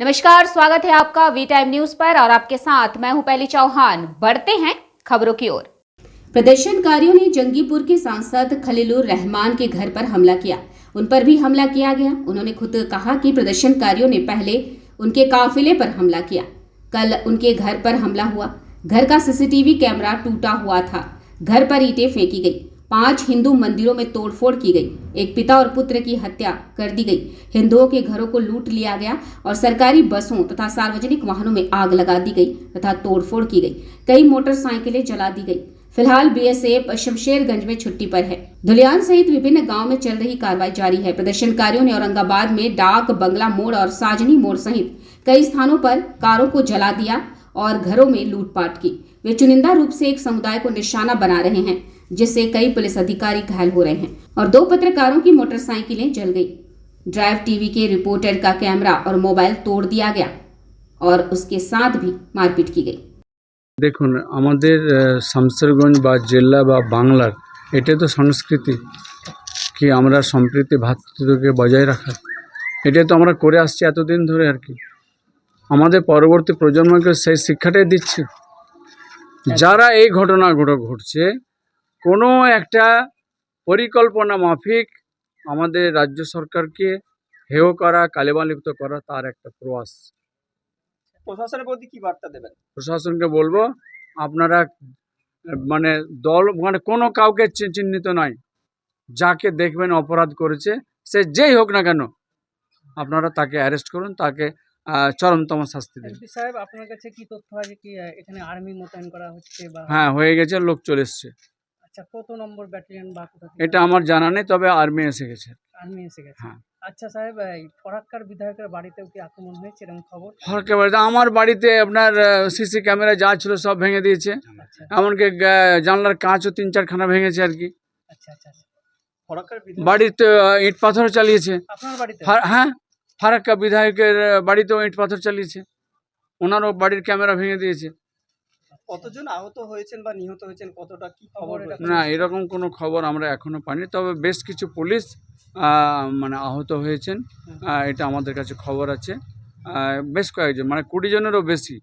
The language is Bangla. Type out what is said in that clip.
नमस्कार, स्वागत है आपका वी टाइम न्यूज पर और आपके साथ मैं हूं पहली चौहान। बढ़ते हैं खबरों की ओर। प्रदर्शनकारियों ने जंगीपुर के सांसद खलीलुर रहमान के घर पर हमला किया। उन पर भी हमला किया गया। उन्होंने खुद कहा कि प्रदर्शनकारियों ने पहले उनके काफिले पर हमला किया। कल उनके घर पर हमला हुआ। घर का सीसीटीवी कैमरा टूटा हुआ था। घर पर ईंटें फेंकी गई। 5 हिंदू मंदिरों में तोड़फोड़ की गई। एक पिता और पुत्र की हत्या कर दी गई। हिंदुओं के घरों को लूट लिया गया और सरकारी बसों तथा सार्वजनिक वाहनों में आग लगा दी गई तथा तोड़फोड़ की गई। कई मोटरसाइकिलें जला दी गई। फिलहाल बीएसएफ शमशेरगंज में छुट्टी पर है। धुलियान सहित विभिन्न गांव में चल रही कार्रवाई जारी है। प्रदर्शनकारियों ने औरंगाबाद में डाक बंगला मोड़ और साजनी मोड़ सहित कई स्थानों पर कारों को जला दिया और घरों में लूटपाट की। वे चुनिंदा रूप से एक समुदाय को निशाना बना रहे हैं, जिससे कई पुलिस अधिकारी घायल हो रहे हैं और 2 पत्रकारों की मोटरसाइकिलें जल गई। ड्राइव टीवी के रिपोर्टर का कैमरा और मोबाइल तोड़ दिया गया और उसके साथ भी मारपीट की गई। দেখুন আমাদের শামশেরগঞ্জ বা জেলা বা বাংলার এটা তো সংস্কৃতি কি আমরা সম্প্রীতি ভ্রাতৃত্বকে বজায় রাখা, এটা তো আমরা করে আসছি এতদিন ধরে আর কি। আমাদের পরবর্তী প্রজন্মকে সেই শিক্ষাটাই দিচ্ছি। যারা এই ঘটনা ঘটছে কোনো একটা পরিকল্পনা মাফিক আমাদের রাজ্য সরকারকে হেয় করা, কালেমালিপ্ত করা তার একটা প্রয়াস। প্রশাসনের প্রতি কি বার্তা দেবেন? প্রশাসনকে বলবো আপনারা মানে দল মানে কোনো কাউকে চিহ্নিত নয়, যাকে দেখবেন অপরাধ করেছে সে যেই হোক না কেন আপনারা তাকে অ্যারেস্ট করুন, তাকে চরমতম শাস্তি দিন। এসপি সাহেব, আপনার কাছে কি তথ্য আছে কি এখানে আর্মি মোতায়েন করা হচ্ছে বা? হ্যাঁ, হয়ে গেছে, লোক চলে এসছে। আচ্ছা, কত নম্বর ব্যাটালিয়ন বা কোথা থেকে? এটা আমার জানা নেই, তবে আর্মি এসে গেছে। আর্মি এসে গেছে। হ্যাঁ। আচ্ছা সাহেব, এই ফরাক্কার বিধায়কের বাড়িতেও কি আক্রমণ হয়েছে এরকম খবর? ফরকে বাড়িতে আমার বাড়িতে আপনার সিসি ক্যামেরা যা ছিল সব ভেঙে দিয়েছে। আচ্ছা এমনকি জানলার কাঁচও 3-4 খানা ভেঙেছে আর কি। আচ্ছা আচ্ছা। ফরাক্কার বিধায়ক বাড়িতে ইট পাথর চালিয়েছে। আপনার বাড়িতে? হ্যাঁ, ফারাক্কা বিধায়কের বাড়িতেও ইট পাথর চালিয়েছে। ওনারও বাড়ির ক্যামেরা ভেঙে দিয়েছে। কতজন আহত হয়েছেন বা নিহত হয়েছেন, কতটা কি খবর? না, এরকম কোনো খবর আমরা এখনো পাইনি, তবে বেশ কিছু পুলিশ মানে আহত হয়েছেন, এটা আমাদের কাছে খবর আছে। বেশ কয়েকজন, মানে 20 জনেরও বেশি